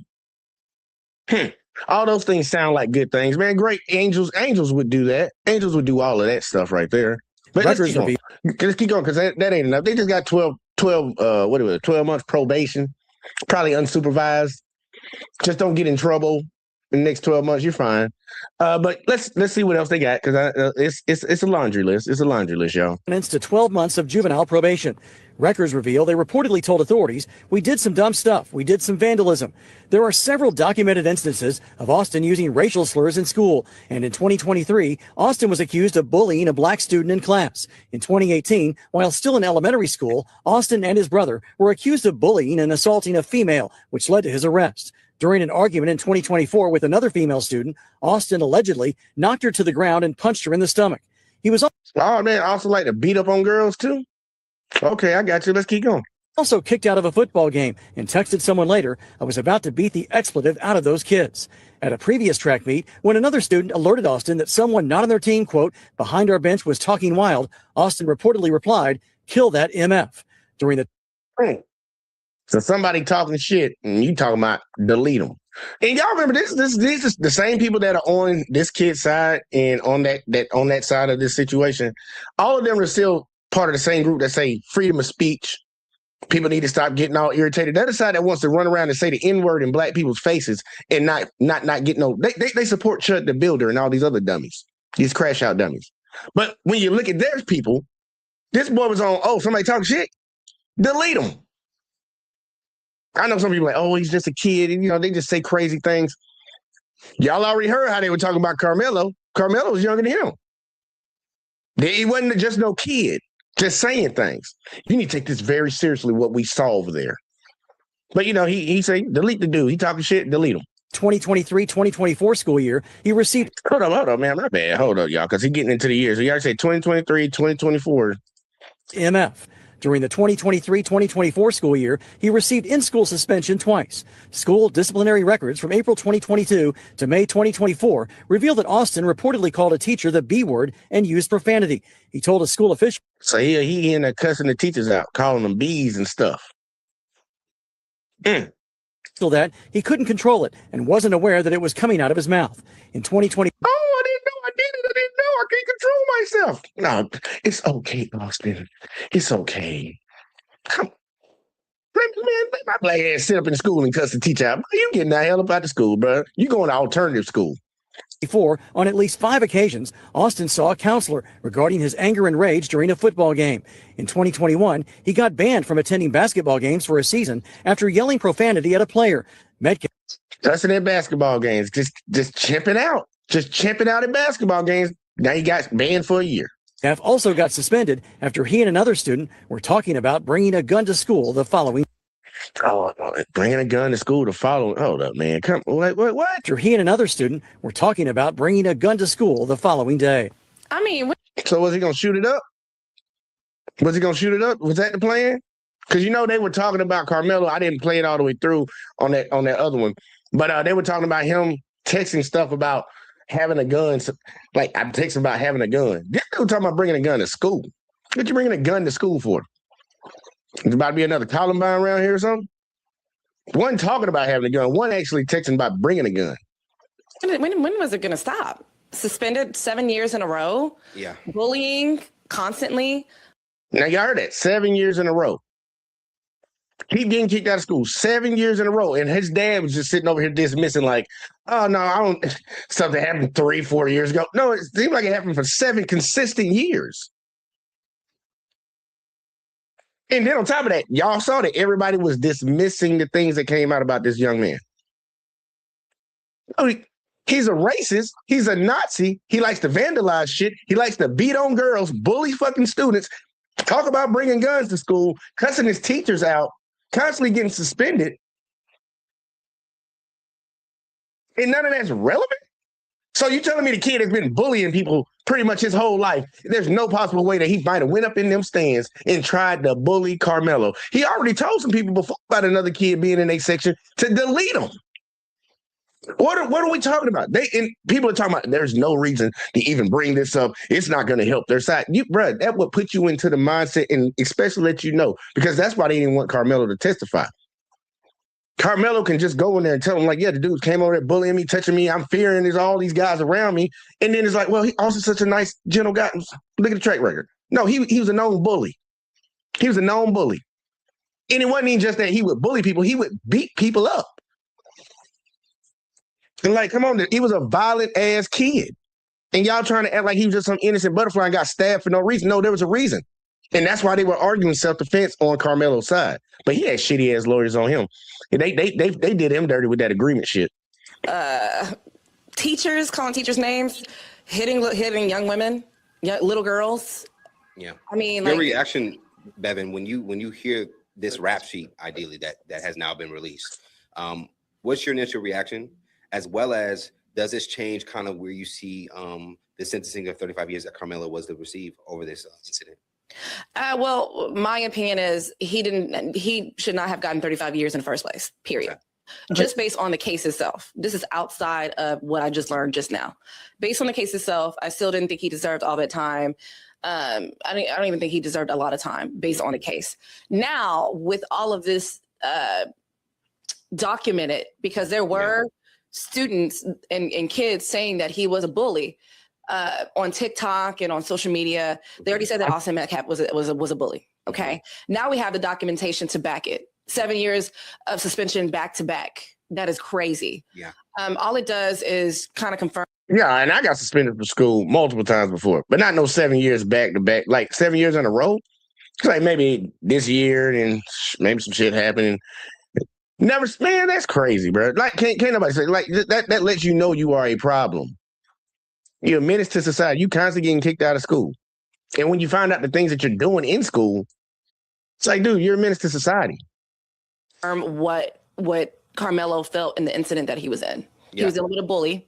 All those things sound like good things, man. Great angels would do that. Angels would do all of that stuff right there. But let's keep going. Because that ain't enough. They just got 12 months probation, probably unsupervised. Just don't get in trouble in the next 12 months. You're fine. But let's see what else they got, because it's a laundry list. It's a laundry list, y'all. Sentenced to 12 months of juvenile probation. Records reveal they reportedly told authorities, "We did some dumb stuff. We did some vandalism." There are several documented instances of Austin using racial slurs in school. And in 2023, Austin was accused of bullying a black student in class. In 2018, while still in elementary school, Austin and his brother were accused of bullying and assaulting a female, which led to his arrest. During an argument in 2024 with another female student, Austin allegedly knocked her to the ground and punched her in the stomach. He was also like to beat up on girls too? Okay, I got you. Let's keep going. Also kicked out of a football game and texted someone later, "I was about to beat the expletive out of those kids." At a previous track meet, when another student alerted Austin that someone not on their team, quote, "behind our bench was talking wild," Austin reportedly replied, "Kill that MF." During the So somebody talking shit and you talking about delete them. And y'all remember this is the same people that are on this kid's side and on that side of this situation. All of them are still part of the same group that say freedom of speech. People need to stop getting all irritated. They're the side that wants to run around and say the N-word in black people's faces and not get no. They support Chud the Builder and all these other dummies, these crash out dummies. But when you look at their people, this boy was on. Oh, somebody talking shit. Delete them. I know some people are like, oh, he's just a kid, and they just say crazy things. Y'all already heard how they were talking about Carmelo. Carmelo was younger than him. He wasn't just no kid, just saying things. You need to take this very seriously, what we saw over there. But he say, delete the dude. He talking shit, delete him. 2023-2024 school year, he received. Hold up, man, my bad. Hold up, y'all, because he's getting into the years. So you already say 2023, 2024. MF. During the 2023-2024 school year, he received in-school suspension twice. School disciplinary records from April 2022 to May 2024 reveal that Austin reportedly called a teacher the B word and used profanity. He told a school official. So he ended up cussing the teachers out, calling them B's and stuff. That he couldn't control it and wasn't aware that it was coming out of his mouth. In 2020. Oh, I didn't know. I can't control myself. No, it's okay, Austin. It's okay. Come on. Let my black ass sit up in school and cuss the teacher out. You getting the hell up out of school, bro. You going to alternative school. Before, on at least 5 occasions, Austin saw a counselor regarding his anger and rage during a football game. In 2021, he got banned from attending basketball games for a season after yelling profanity at a player. Metcalf. Cussing at basketball games, just chimping out. Just chimping out at basketball games. Now he got banned for a year. Metcalf also got suspended after he and another student were talking about bringing a gun to school the following. Oh, bringing a gun to school to follow. Hold up, man. Come, what? After he and another student were talking about bringing a gun to school the following day. I mean, so was he gonna shoot it up? Was he gonna shoot it up? Was that the plan? Because they were talking about Carmelo. I didn't play it all the way through on that other one, but they were talking about him texting stuff about having a gun. Like I'm texting about having a gun. This dude talking about bringing a gun to school. What you bringing a gun to school for? There's about to be another Columbine around here or something? One talking about having a gun, one actually texting about bringing a gun. When was it going to stop? Suspended 7 years in a row? Yeah. Bullying constantly? Now, you heard that. 7 years in a row. Keep getting kicked out of school 7 years in a row. And his dad was just sitting over here dismissing like, oh, no, I don't. Something happened 3-4 years ago. No, it seemed like it happened for 7 consistent years. And then on top of that, y'all saw that everybody was dismissing the things that came out about this young man. Oh, he's a racist. He's a Nazi. He likes to vandalize shit. He likes to beat on girls, bully fucking students. Talk about bringing guns to school, cussing his teachers out, constantly getting suspended. And none of that's relevant? So you telling me the kid has been bullying people pretty much his whole life? There's no possible way that he might have went up in them stands and tried to bully Carmelo. He already told some people before about another kid being in a section to delete him. What are we talking about? People are talking about there's no reason to even bring this up. It's not going to help their side. Bruh, that would put you into the mindset and especially let you know, because that's why they didn't want Carmelo to testify. Carmelo can just go in there and tell him, like, yeah, the dude came over there bullying me, touching me. I'm fearing there's all these guys around me. And then it's like, well, he also such a nice, gentle guy. Look at the track record. No, he was a known bully. He was a known bully. And it wasn't even just that he would bully people. He would beat people up. And like, come on, he was a violent-ass kid. And y'all trying to act like he was just some innocent butterfly and got stabbed for no reason. No, there was a reason. And that's why they were arguing self-defense on Carmelo's side. But he had shitty-ass lawyers on him. And they did him dirty with that agreement shit. Teachers, calling teachers names, hitting young women, little girls. Yeah. I mean, your reaction, Bevan, when you hear this rap sheet, ideally, that has now been released, what's your initial reaction? As well as, does this change kind of where you see the sentencing of 35 years that Carmelo was to receive over this incident? Well, my opinion is he should not have gotten 35 years in the first place, period. Okay. Just based on the case itself. This is outside of what I just learned just now. Based on the case itself, I still didn't think he deserved all that time. I don't even think he deserved a lot of time based on the case. Now, with all of this documented, because there were students and kids saying that he was a bully on TikTok and on social media. They already said that Austin Metcalf was a bully. Okay. Now we have the documentation to back it. 7 years of suspension back to back. That is crazy. Yeah. All it does is kind of confirm. Yeah, and I got suspended from school multiple times before, but not no 7 years back to back, like 7 years in a row. It's like maybe this year and maybe some shit happening. Never, man, that's crazy, bro. Like, can't nobody say, like, that lets you know you are a problem. You're a menace to society. You constantly getting kicked out of school. And when you find out the things that you're doing in school, it's like, dude, you're a menace to society. What Carmelo felt in the incident that he was in. Yeah. He was dealing with a bully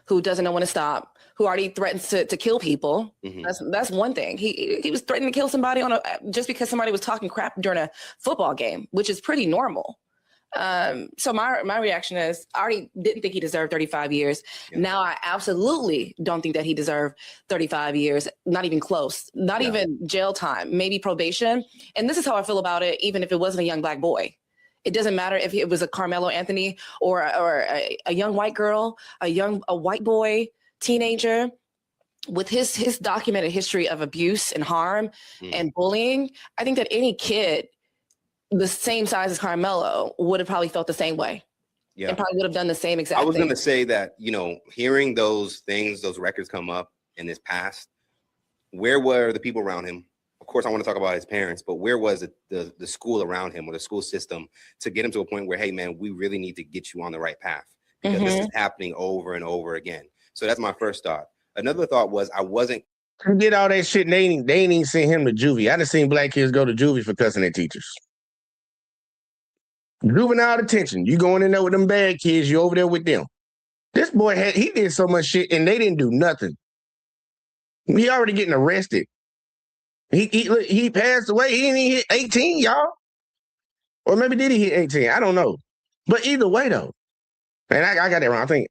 who doesn't know when to stop, who already threatens to kill people. Mm-hmm. That's one thing. He was threatening to kill somebody just because somebody was talking crap during a football game, which is pretty normal. So my reaction is, I already didn't think he deserved 35 years. Yeah. Now I absolutely don't think that he deserved 35 years, not even close, not even jail time, maybe probation. And this is how I feel about it, even if it wasn't a young black boy. It doesn't matter if it was a Carmelo Anthony or a young white girl, a white boy, teenager. With his documented history of abuse and harm and bullying, I think that any kid the same size as Carmelo would have probably felt the same way. Yeah. And probably would have done the same exact thing. I was going to say that, hearing those things, those records come up in his past, where were the people around him? Of course, I want to talk about his parents, but where was the school around him or the school system to get him to a point where, hey, man, we really need to get you on the right path because this is happening over and over again. So that's my first thought. Another thought was I wasn't. Did all that shit. They ain't even seen him to juvie. I done seen black kids go to juvie for cussing their teachers. Juvenile detention. You going in there with them bad kids, you over there with them. This boy he did so much shit and they didn't do nothing. He already getting arrested. He passed away. He didn't even hit 18, y'all. Or maybe did he hit 18? I don't know. But either way, though, and I got that wrong. I think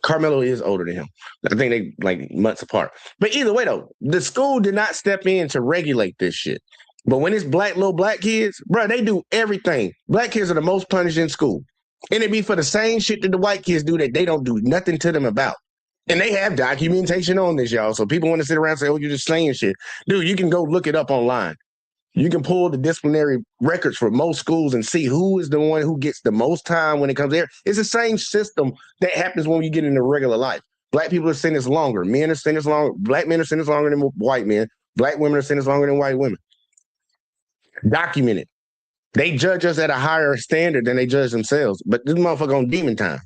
Carmelo is older than him. I think they like months apart. But either way, though, the school did not step in to regulate this shit. But when it's little black kids, bro, they do everything. Black kids are the most punished in school. And it be for the same shit that the white kids do that they don't do nothing to them about. And they have documentation on this, y'all. So people want to sit around and say, oh, you're just saying shit. Dude, you can go look it up online. You can pull the disciplinary records for most schools and see who is the one who gets the most time when it comes there. It's the same system that happens when you get into regular life. Black people are sentenced longer. Men are sentenced longer. Black men are sentenced longer than white men. Black women are sentenced longer than white women. Documented. They judge us at a higher standard than they judge themselves. But this motherfucker on demon time,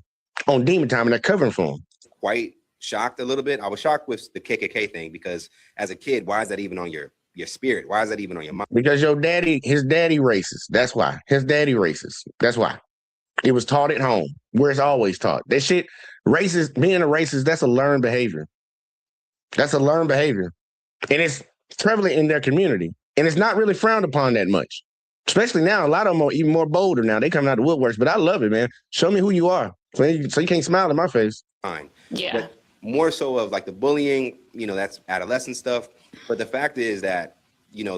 and they're covering for him. Quite shocked a little bit. I was shocked with the KKK thing because as a kid, why is that even on your your spirit? Why is that even on your mind? Because his daddy racist. That's why. His daddy racist. That's why. It was taught at home, where it's always taught. That shit, racist, being a racist, that's a learned behavior. That's a learned behavior. And it's prevalent in their community. And it's not really frowned upon that much. Especially now, a lot of them are even more bolder now. They coming out the woodworks, but I love it, man. Show me who you are. So you can't smile in my face. Fine. Yeah. But more so of like the bullying, that's adolescent stuff. But the fact is that,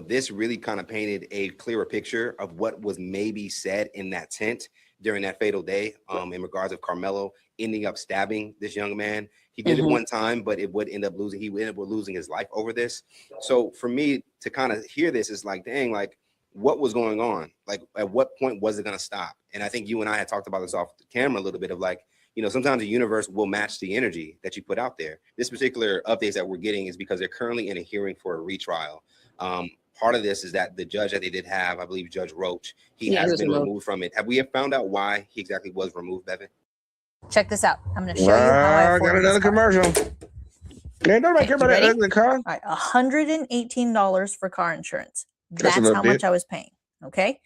this really kind of painted a clearer picture of what was maybe said in that tent during that fatal day, in regards of Carmelo ending up stabbing this young man. He did it one time, but it would end up losing. He would end up losing his life over this. So for me to kind of hear this is like, dang, like what was going on? Like at what point was it going to stop? And I think you and I had talked about this off the camera a little bit of like, sometimes the universe will match the energy that you put out there. This particular updates that we're getting is because they're currently in a hearing for a retrial. Part of this is that the judge that they did have, I believe Judge Roach, he has been removed from it. Have we found out why he exactly was removed, Bevan? Check this out. I'm going to show you how I got another commercial. Man, nobody care about that ugly car. All right, $118 for car insurance. That's how much I was paying. Okay.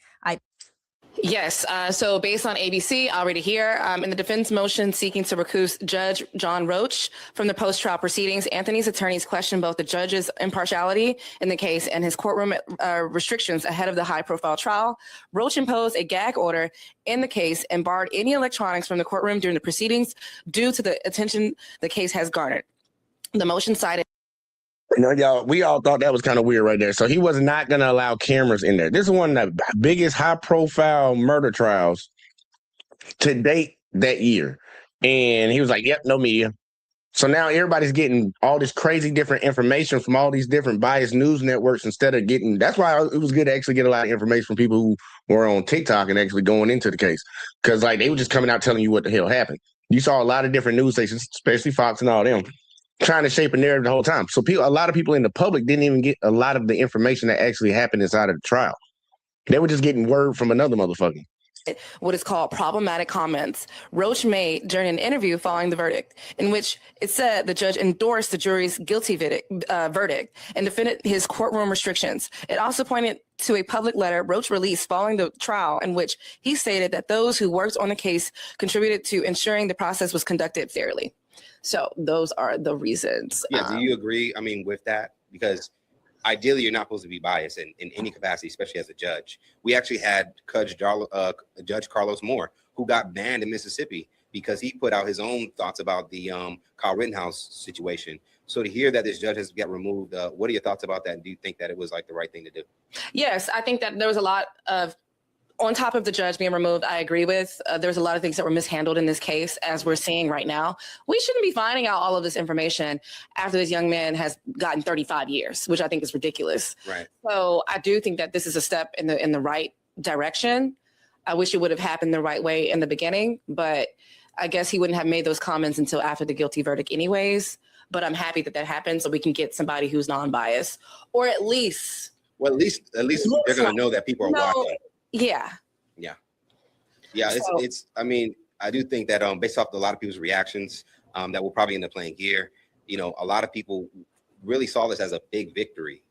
Yes. So based on ABC, already here, in the defense motion seeking to recuse Judge John Roach from the post-trial proceedings, Anthony's attorneys questioned both the judge's impartiality in the case and his courtroom restrictions ahead of the high-profile trial. Roach imposed a gag order in the case and barred any electronics from the courtroom during the proceedings due to the attention the case has garnered. The motion cited. Y'all, we all thought that was kind of weird right there. So he was not going to allow cameras in there. This is one of the biggest high-profile murder trials to date that year. And he was like, yep, no media. So now everybody's getting all this crazy different information from all these different biased news networks instead of getting – that's why it was good to actually get a lot of information from people who were on TikTok and actually going into the case. Because, like, they were just coming out telling you what the hell happened. You saw a lot of different news stations, especially Fox and all them, trying to shape a narrative the whole time. So a lot of people in the public didn't even get a lot of the information that actually happened inside of the trial. They were just getting word from another motherfucker. What is called problematic comments Roach made during an interview following the verdict, in which it said the judge endorsed the jury's guilty verdict and defended his courtroom restrictions. It also pointed to a public letter Roach released following the trial, in which he stated that those who worked on the case contributed to ensuring the process was conducted fairly. So those are the reasons. Yeah, do you agree, with that? Because ideally, you're not supposed to be biased in any capacity, especially as a judge. We actually had Judge Carlos Moore, who got banned in Mississippi because he put out his own thoughts about the Kyle Rittenhouse situation. So to hear that this judge has got removed, what are your thoughts about that? And do you think that it was like the right thing to do? Yes, I think that there was a lot of, on top of the judge being removed, I agree with. There's a lot of things that were mishandled in this case, as we're seeing right now. We shouldn't be finding out all of this information after this young man has gotten 35 years, which I think is ridiculous. Right. So I do think that this is a step in the right direction. I wish it would have happened the right way in the beginning, but I guess he wouldn't have made those comments until after the guilty verdict anyways. But I'm happy that happened so we can get somebody who's non-biased, or at least. Well, at least they're going to know that people are watching. Yeah. It's. I mean, I do think that based off a lot of people's reactions, that will probably end up playing here. A lot of people really saw this as a big victory.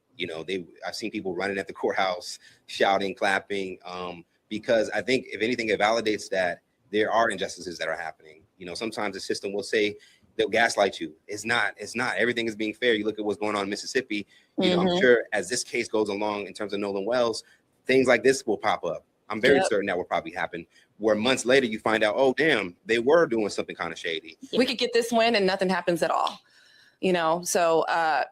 I've seen people running at the courthouse, shouting, clapping, because I think if anything, it validates that there are injustices that are happening. Sometimes the system will say they'll gaslight you. It's not. Everything is being fair. You look at what's going on in Mississippi. I'm sure as this case goes along in terms of Nolan Wells, things like this will pop up. I'm very certain that will probably happen, where months later you find out, oh, damn, they were doing something kind of shady. We could get this win and nothing happens at all, So,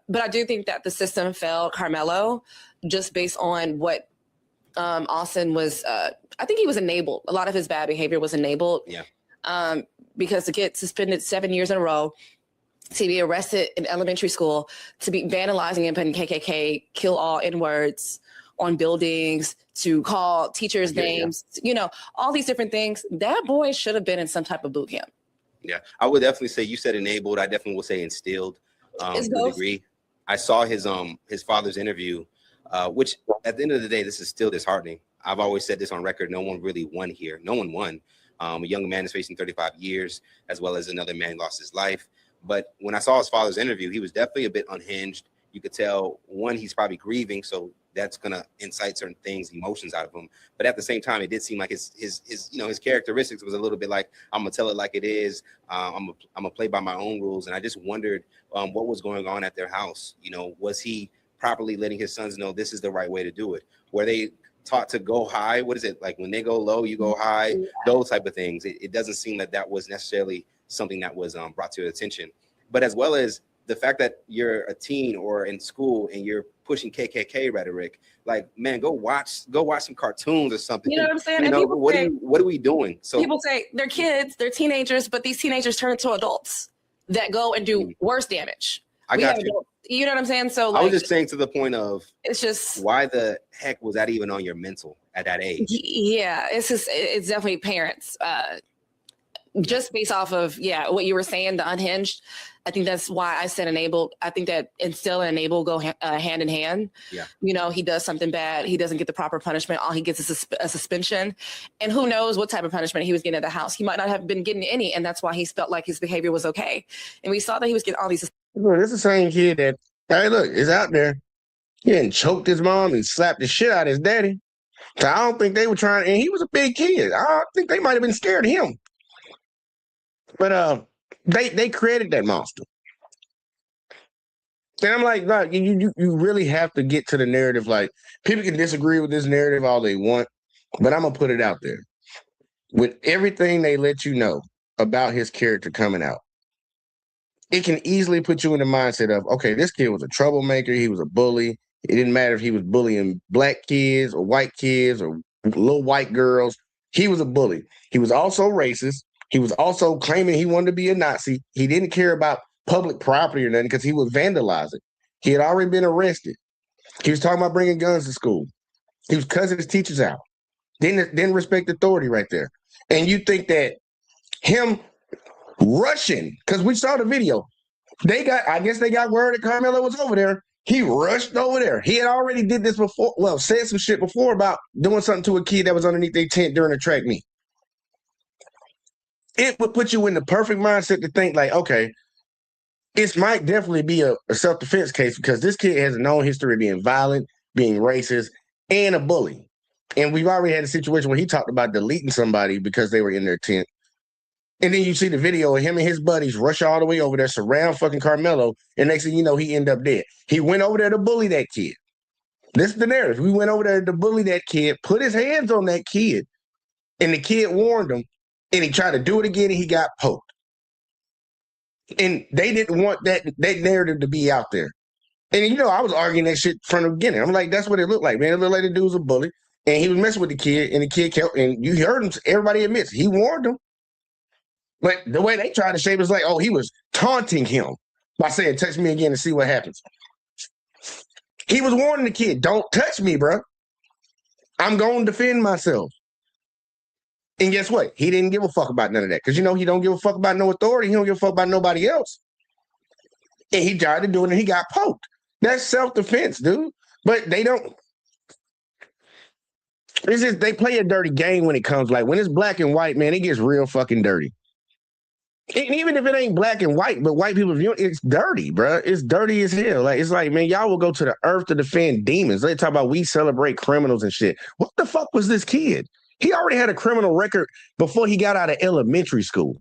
but I do think that the system failed Carmelo just based on what Austin was, I think he was enabled. A lot of his bad behavior was enabled. Yeah. Because to get suspended 7 years in a row, to be arrested in elementary school, to be vandalizing and putting KKK, kill all N-words on buildings, to call teachers' names, all these different things. That boy should have been in some type of boot camp. Yeah, I would definitely say, you said enabled. I definitely will say instilled to a degree. I saw his father's interview, which at the end of the day, this is still disheartening. I've always said this on record. No one really won here. No one won. A young man is facing 35 years, as well as another man lost his life. But when I saw his father's interview, he was definitely a bit unhinged. You could tell, one, he's probably grieving, so that's gonna incite certain things, emotions out of him. But at the same time, it did seem like his his characteristics was a little bit like, I'm gonna tell it like it is. I'm gonna play by my own rules. And I just wondered what was going on at their house. Was he properly letting his sons know this is the right way to do it? Were they taught to go high? What is it like when they go low, you go high? Those type of things. It doesn't seem that that was necessarily something that was brought to your attention. But as well as the fact that you're a teen or in school and you're pushing KKK rhetoric, like, man, go watch some cartoons or something. You know what I'm saying? And people what say, are we doing? So people say they're kids, they're teenagers, but these teenagers turn into adults that go and do worse damage. I got you. You know what I'm saying? So I was just saying to the point of, it's just, why the heck was that even on your mental at that age? Yeah, it's definitely parents. Just based off of what you were saying, the unhinged. I think that's why I said enable. I think that instill and enable go hand in hand. Yeah. He does something bad, he doesn't get the proper punishment. All he gets is a suspension, and who knows what type of punishment he was getting at the house. He might not have been getting any, and that's why he felt like his behavior was okay. And we saw that he was getting all these. Look, it's the same kid that, hey, look, is out there. He didn't choked his mom and slapped the shit out of his daddy. So I don't think they were trying, and he was a big kid. I think they might have been scared of him. But they created that monster. And I'm like, no, you really have to get to the narrative. Like, people can disagree with this narrative all they want, but I'm gonna put it out there. With everything they let you know about his character coming out, it can easily put you in the mindset of, okay, this kid was a troublemaker, he was a bully. It didn't matter if he was bullying black kids or white kids or little white girls. He was a bully. He was also racist. He was also claiming he wanted to be a Nazi. He didn't care about public property or nothing because he would vandalize it. He had already been arrested. He was talking about bringing guns to school. He was cussing his teachers out. Didn't respect authority right there. And you think that him rushing, because we saw the video, I guess they got word that Carmelo was over there. He rushed over there. He had already did this before, said some shit before about doing something to a kid that was underneath their tent during a track meet. It would put you in the perfect mindset to think like, okay, this might definitely be a self-defense case because this kid has a known history of being violent, being racist, and a bully. And we've already had a situation where he talked about deleting somebody because they were in their tent. And then you see the video of him and his buddies rush all the way over there, surround fucking Carmelo, and next thing you know, he ended up dead. He went over there to bully that kid. This is the narrative. We went over there to bully that kid, put his hands on that kid, and the kid warned him, and he tried to do it again, and he got poked. And they didn't want that narrative to be out there. And, I was arguing that shit from the beginning. I'm like, that's what it looked like, man. It looked like the dude was a bully, and he was messing with the kid, and the kid kept, and you heard him, everybody admits, he warned him. But the way they tried to shape it is like, oh, he was taunting him by saying, touch me again and see what happens. He was warning the kid, don't touch me, bro. I'm going to defend myself. And guess what? He didn't give a fuck about none of that. Because, he don't give a fuck about no authority. He don't give a fuck about nobody else. And he tried to do it and he got poked. That's self-defense, dude. But they don't. It's just, they play a dirty game when it comes. Like, when it's black and white, man, it gets real fucking dirty. And even if it ain't black and white, but white people view it, it's dirty, bro. It's dirty as hell. Like, it's like, man, y'all will go to the earth to defend demons. They talk about we celebrate criminals and shit. What the fuck was this kid? He already had a criminal record before he got out of elementary school.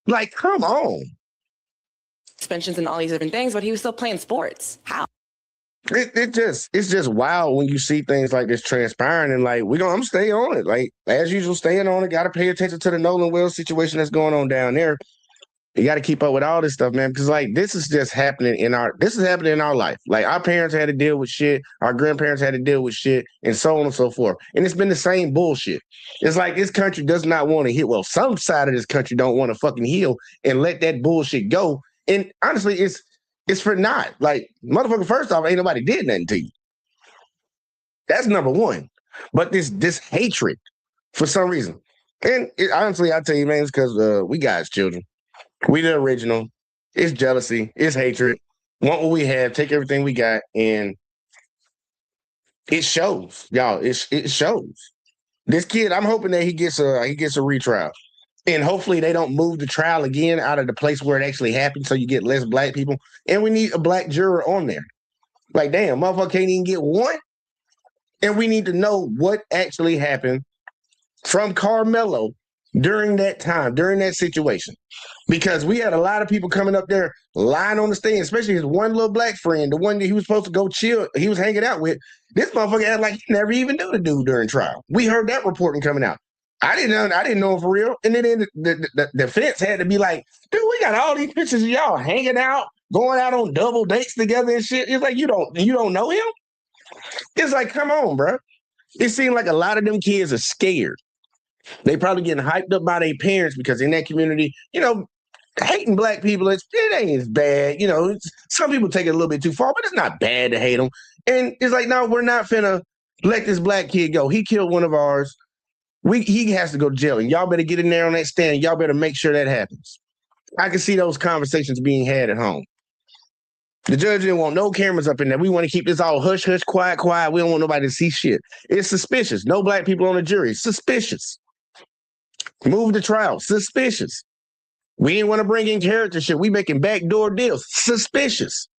Like, come on. Suspensions and all these different things, but he was still playing sports. How? It's just wild when you see things like this transpiring, and like I'm stay on it. Like, as usual, staying on it. Got to pay attention to the Nolan Wells situation that's going on down there. You got to keep up with all this stuff, man, because like this is happening in our life. Like, our parents had to deal with shit, our grandparents had to deal with shit, and so on and so forth. And it's been the same bullshit. It's like this country does not want to heal. Well, some side of this country don't want to fucking heal and let that bullshit go. And honestly, it's for not. Like, motherfucker, first off, ain't nobody did nothing to you. That's number one. But this hatred for some reason. And honestly, I tell you, man, it's because we God's children. We the original. It's jealousy. It's hatred. Want what we have. Take everything we got. And it shows, y'all. It shows. This kid, I'm hoping that he gets a retrial. And hopefully they don't move the trial again out of the place where it actually happened so you get less black people. And we need a black juror on there. Like, damn, motherfucker can't even get one. And we need to know what actually happened from Carmelo during that time, during that situation. Because we had a lot of people coming up there lying on the stand, especially his one little black friend, the one that he was supposed to go chill, he was hanging out with. This motherfucker acted like he never even knew the dude during trial. We heard that reporting coming out. I didn't know him for real. And then the defense had to be like, dude, we got all these pictures of y'all hanging out, going out on double dates together and shit. It's like, you don't know him? It's like, come on, bro. It seemed like a lot of them kids are scared. They probably getting hyped up by their parents because in that community, hating black people, it ain't as bad. Some people take it a little bit too far, but it's not bad to hate them. And it's like, no, we're not finna let this black kid go. He killed one of ours. He has to go to jail, and y'all better get in there on that stand. Y'all better make sure that happens. I can see those conversations being had at home. The judge didn't want no cameras up in there. We want to keep this all hush, hush, quiet, quiet. We don't want nobody to see shit. It's suspicious. No black people on the jury. Suspicious. Move the trial. Suspicious. We didn't want to bring in character shit. We making backdoor deals. Suspicious.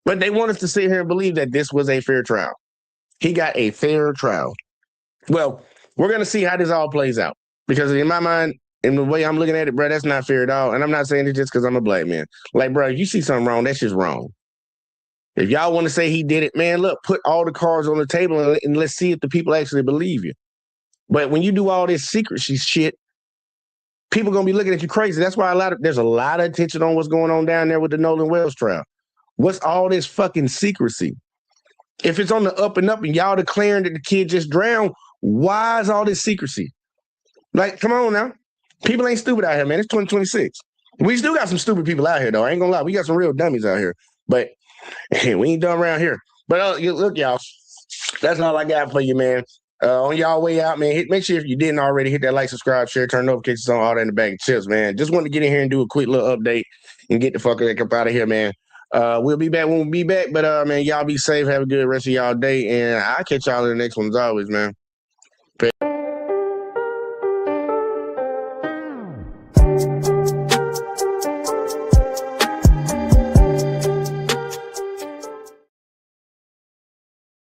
But they want us to sit here and believe that this was a fair trial. He got a fair trial. Well, we're going to see how this all plays out. Because in my mind, in the way I'm looking at it, bro, that's not fair at all. And I'm not saying it just because I'm a black man. Like, bro, if you see something wrong, that's just wrong. If y'all want to say he did it, man, look, put all the cards on the table and let's see if the people actually believe you. But when you do all this secrecy shit, people going to be looking at you crazy. That's why there's a lot of attention on what's going on down there with the Nolan Wells trial. What's all this fucking secrecy? If it's on the up and y'all declaring that the kid just drowned, why is all this secrecy? Like, come on now. People ain't stupid out here, man. It's 2026. We still got some stupid people out here, though. I ain't gonna lie. We got some real dummies out here. But we ain't done around here. But look, y'all, that's all I got for you, man. On y'all way out, man, make sure if you didn't already, hit that like, subscribe, share, turn notifications on, all that in the bag of chips, man. Just wanted to get in here and do a quick little update and get the fuck up out of here, man. We'll be back when we be back. But, man, y'all be safe. Have a good rest of y'all day. And I'll catch y'all in the next one as always, man. Peace.